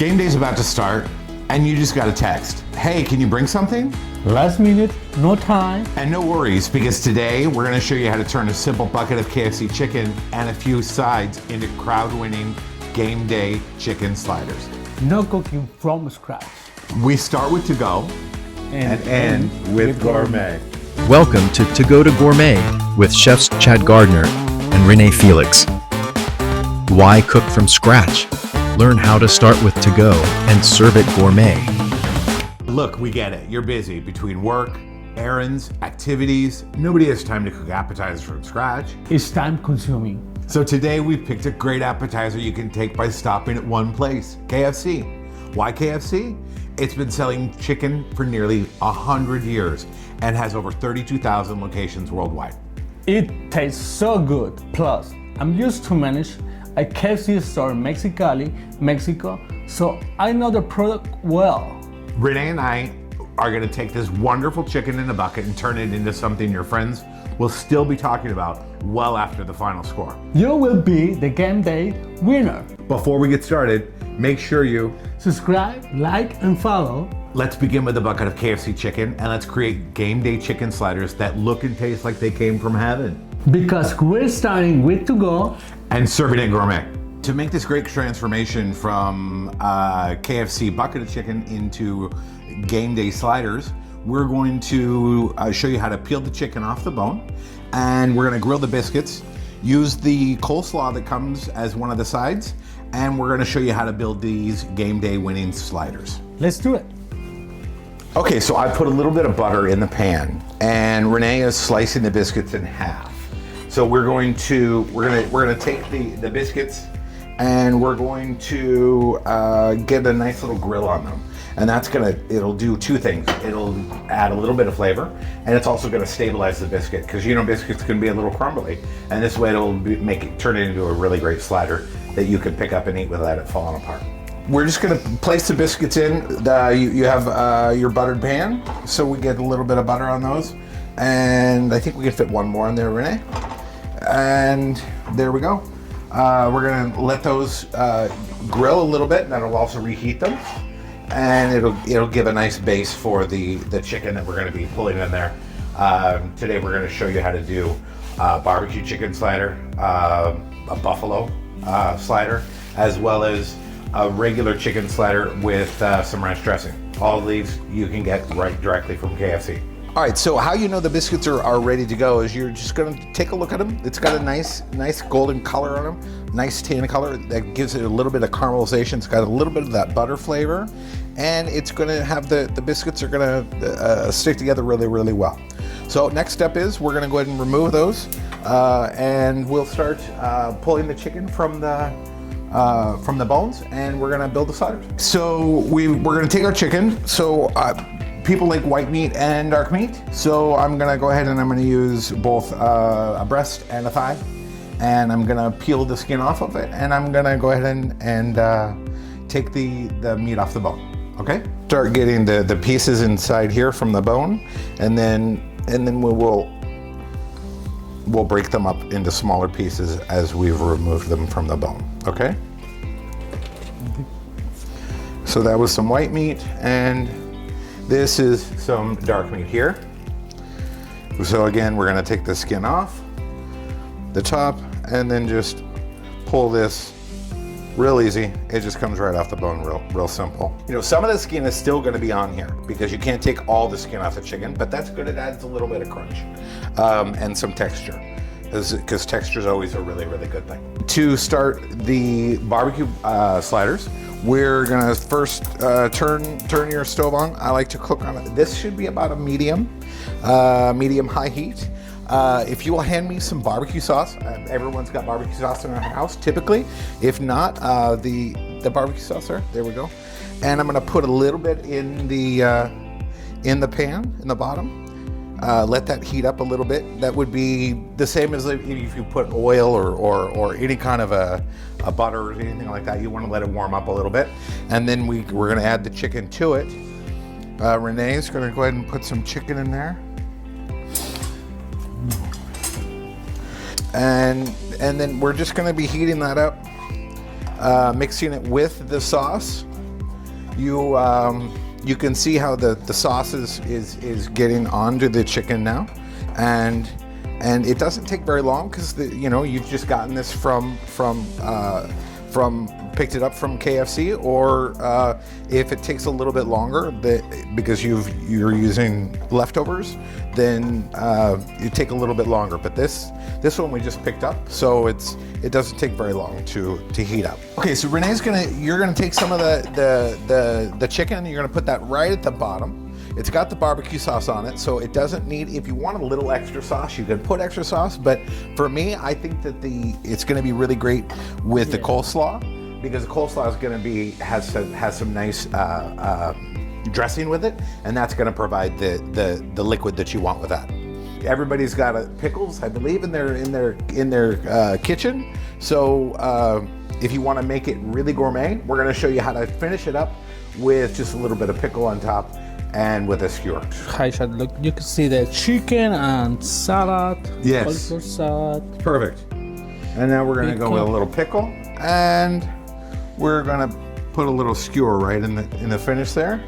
Game day's about to start, and you just got a text. Hey, can you bring something? Last minute, no time. And no worries, because today we're gonna show you how to turn a simple bucket of KFC chicken and a few sides into crowd-winning game day chicken sliders. No cooking from scratch. We start with to-go and end with gourmet. Welcome to ToGotoGourmet with chefs Chad Gardner and Rene Felix. Why cook from scratch? Learn how to start with to-go and serve it gourmet. Look, we get it. You're busy between work, errands, activities. Nobody has time to cook appetizers from scratch. It's time consuming. So today we picked a great appetizer you can take by stopping at one place, KFC. Why KFC? It's been selling chicken for nearly 100 years and has over 32,000 locations worldwide. It tastes so good. Plus, I'm used to manage a KFC store in Mexicali, Mexico, so I know the product well. Rene and I are gonna take this wonderful chicken in a bucket and turn it into something your friends will still be talking about well after the final score. You will be the game day winner. Before we get started, make sure you Subscribe, like, and follow. Let's begin with a bucket of KFC chicken and let's create game day chicken sliders that look and taste like they came from heaven. Because we're starting with to-go and serving it gourmet. To make this great transformation from KFC bucket of chicken into game day sliders, we're going to show you how to peel the chicken off the bone, and we're gonna grill the biscuits, use the coleslaw that comes as one of the sides, and we're gonna show you how to build these game day winning sliders. Let's do it. Okay, so I put a little bit of butter in the pan, and Rene is slicing the biscuits in half. So we're gonna take the biscuits, and we're going to get a nice little grill on them. And it'll do two things. It'll add a little bit of flavor, and it's also gonna stabilize the biscuit, because you know biscuits can be a little crumbly, and this way it'll turn it into a really great slider that you can pick up and eat without it falling apart. We're just gonna place the biscuits in. You have your buttered pan, so we get a little bit of butter on those, and I think we can fit one more in there, Rene. And there we go. We're gonna let those grill a little bit, and that'll also reheat them, and it'll give a nice base for the chicken that we're gonna be pulling in there. Today we're gonna show you how to do a barbecue chicken slider, a buffalo slider, as well as a regular chicken slider with some ranch dressing. All of these you can get right directly from KFC. All right, so how you know the biscuits are ready to go is you're just gonna take a look at them. It's got a nice golden color on them, nice tan color that gives it a little bit of caramelization. It's got a little bit of that butter flavor, and it's gonna have the biscuits are gonna stick together really, really well. So next step is we're gonna go ahead and remove those, and we'll start pulling the chicken from the bones, and we're gonna build the sliders. So we're gonna take our chicken. So people like white meat and dark meat. So I'm gonna go ahead and I'm gonna use both a breast and a thigh, and I'm gonna peel the skin off of it, and I'm gonna go ahead and take the meat off the bone. Okay. Start getting the pieces inside here from the bone, and then we'll break them up into smaller pieces as we've removed them from the bone. Okay. So that was some white meat, and this is some dark meat here. So again, we're gonna take the skin off the top and then just pull this real easy. It just comes right off the bone, real simple. You know, some of the skin is still gonna be on here because you can't take all the skin off the chicken, but that's good. It adds a little bit of crunch and some texture, because texture is always a really, really good thing. To start the barbecue sliders, we're gonna first turn your stove on. I like to cook on it. This should be about a medium high heat. If you will hand me some barbecue sauce, everyone's got barbecue sauce in their house typically. If not, the barbecue sauce there we go. And I'm gonna put a little bit in the pan in the bottom. Let that heat up a little bit. That would be the same as if you put oil or any kind of a butter or anything like that. You want to let it warm up a little bit, and then we're going to add the chicken to it. Rene's going to go ahead and put some chicken in there, and then we're just going to be heating that up, mixing it with the sauce. you can see how the sauce is getting onto the chicken now, and it doesn't take very long because you've just gotten this from picked it up from KFC, or if it takes a little bit longer because you're using leftovers, then you take a little bit longer. But this one we just picked up, so it doesn't take very long to heat up. Okay, so you're gonna take some of the chicken and you're gonna put that right at the bottom. It's got the barbecue sauce on it, so it doesn't need, if you want a little extra sauce, you can put extra sauce, but for me, I think that it's gonna be really great with the coleslaw, because the coleslaw is gonna has some nice dressing with it, and that's gonna provide the liquid that you want with that. Everybody's got pickles, I believe, in their kitchen, so if you wanna make it really gourmet, we're gonna show you how to finish it up with just a little bit of pickle on top, and with a skewer. Hi, Chad. Look, you can see the chicken and salad. Yes. Cauliflower salad. Perfect. And now we're going to go with a little pickle, and we're going to put a little skewer right in the finish there.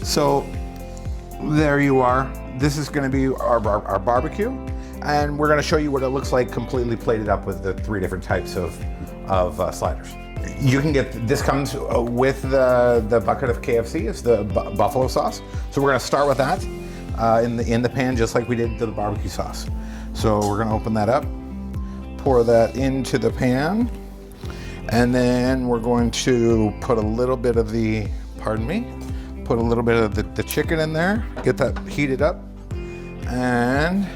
So there you are. This is going to be our barbecue, and we're going to show you what it looks like completely plated up with the 3 different types of sliders. You can get, this comes with the bucket of KFC. It's the buffalo sauce. So we're gonna start with that in the pan, just like we did the barbecue sauce. So we're gonna open that up, pour that into the pan, and then we're going to put a little bit of put a little bit of the chicken in there, get that heated up, and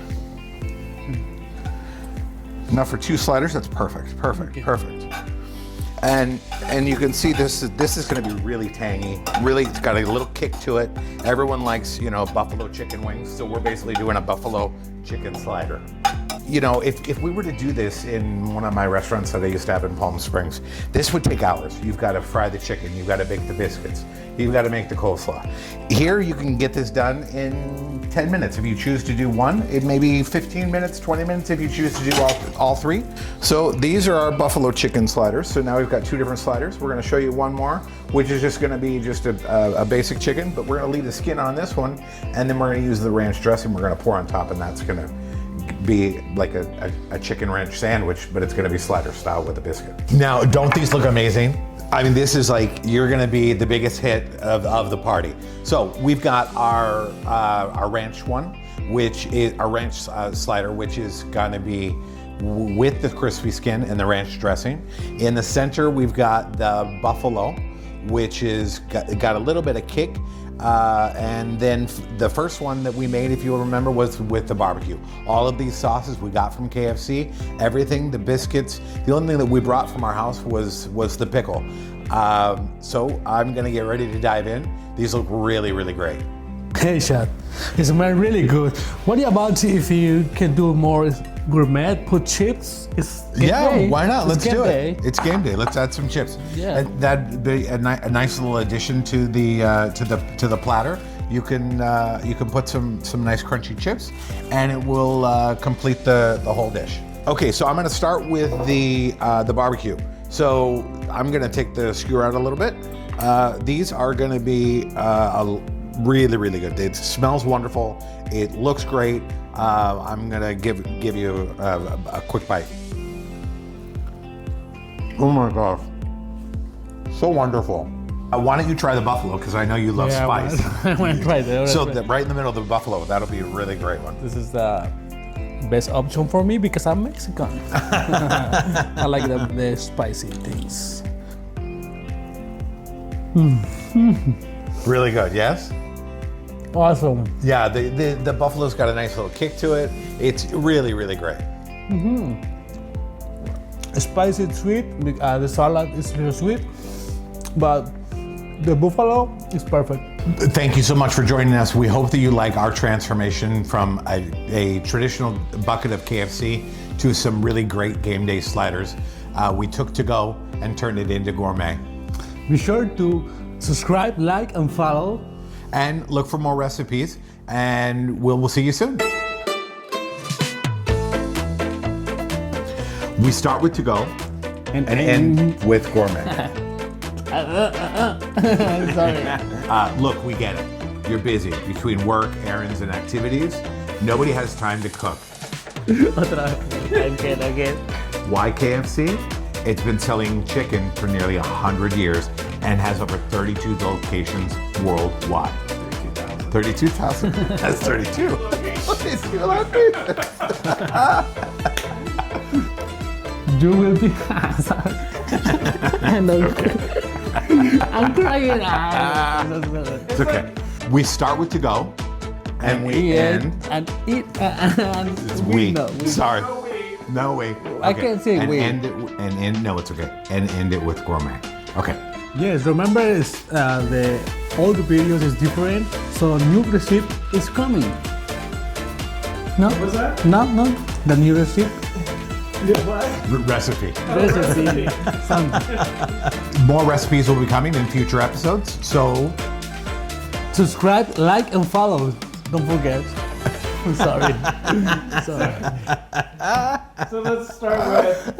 enough for 2 sliders. That's perfect, perfect, perfect. And you can see this is going to be really tangy. Really, it's got a little kick to it. Everyone likes, buffalo chicken wings, so we're basically doing a buffalo chicken slider. If we were to do this in one of my restaurants that I used to have in Palm Springs, this would take hours. You've got to fry the chicken, you've got to bake the biscuits, you've got to make the coleslaw. Here you can get this done in 10 minutes. If you choose to do one, it may be 15 minutes, 20 minutes if you choose to do all 3. So these are our buffalo chicken sliders. So now we've got 2 different sliders. We're going to show you one more, which is just going to be just a basic chicken, but we're going to leave the skin on this one, and then we're going to use the ranch dressing we're going to pour on top, and that's going to be like a chicken ranch sandwich, but it's going to be slider style with a biscuit. Now, don't these look amazing? I mean, this is like, you're going to be the biggest hit of the party. So we've got our ranch one, which is our ranch slider, which is going to be with the crispy skin and the ranch dressing. In the center, we've got the buffalo, which is got a little bit of kick. And then the first one that we made, if you remember, was with the barbecue. All of these sauces we got from KFC, everything, the biscuits. The only thing that we brought from our house was the pickle. So I'm gonna get ready to dive in. These look really, really great. Hey, Chad, it smells really good. What about if you can do more gourmet, put chips? Yeah, why not? Let's do it. It's game day. Let's add some chips. Yeah, and that'd be a nice little addition to the platter. You can put some nice crunchy chips, and it will complete the whole dish. Okay, so I'm going to start with the barbecue. So I'm going to take the skewer out a little bit. These are going to be really, really good. It smells wonderful. It looks great. I'm gonna give you a quick bite. Oh my gosh, so wonderful. Why don't you try the buffalo? Because I know you love spice. I want to try that. So right in the middle of the buffalo, that'll be a really great one. This is the best option for me because I'm Mexican. I like the spicy things. Really good, yes? Awesome. Yeah, the buffalo's got a nice little kick to it. It's really, really great. Spicy, sweet. The salad is really sweet, but the buffalo is perfect. Thank you so much for joining us. We hope that you like our transformation from a traditional bucket of KFC to some really great game day sliders. We took to go and turned it into gourmet. Be sure to subscribe, like, and follow. And look for more recipes, and we'll see you soon. We start with to go and end with gourmet. Sorry. Look, we get it. You're busy between work, errands, and activities. Nobody has time to cook. Otra vez. Again. Why KFC? It's been selling chicken for nearly 100 years and has over 32 locations worldwide. 32,000. That's 32. You will be. And I'm crying. It's okay. We start with to go, and we end. And eat. And It's we. No, Sorry. No, we. I can't say and we. End it, and end. No, it's okay. And end it with gourmet. Okay. Yes, remember all the videos is different, so new recipe is coming. No? What was that? No, the new recipe. Recipe. Recipe. More recipes will be coming in future episodes. So Subscribe, like, and follow. Don't forget. I'm sorry. So let's start with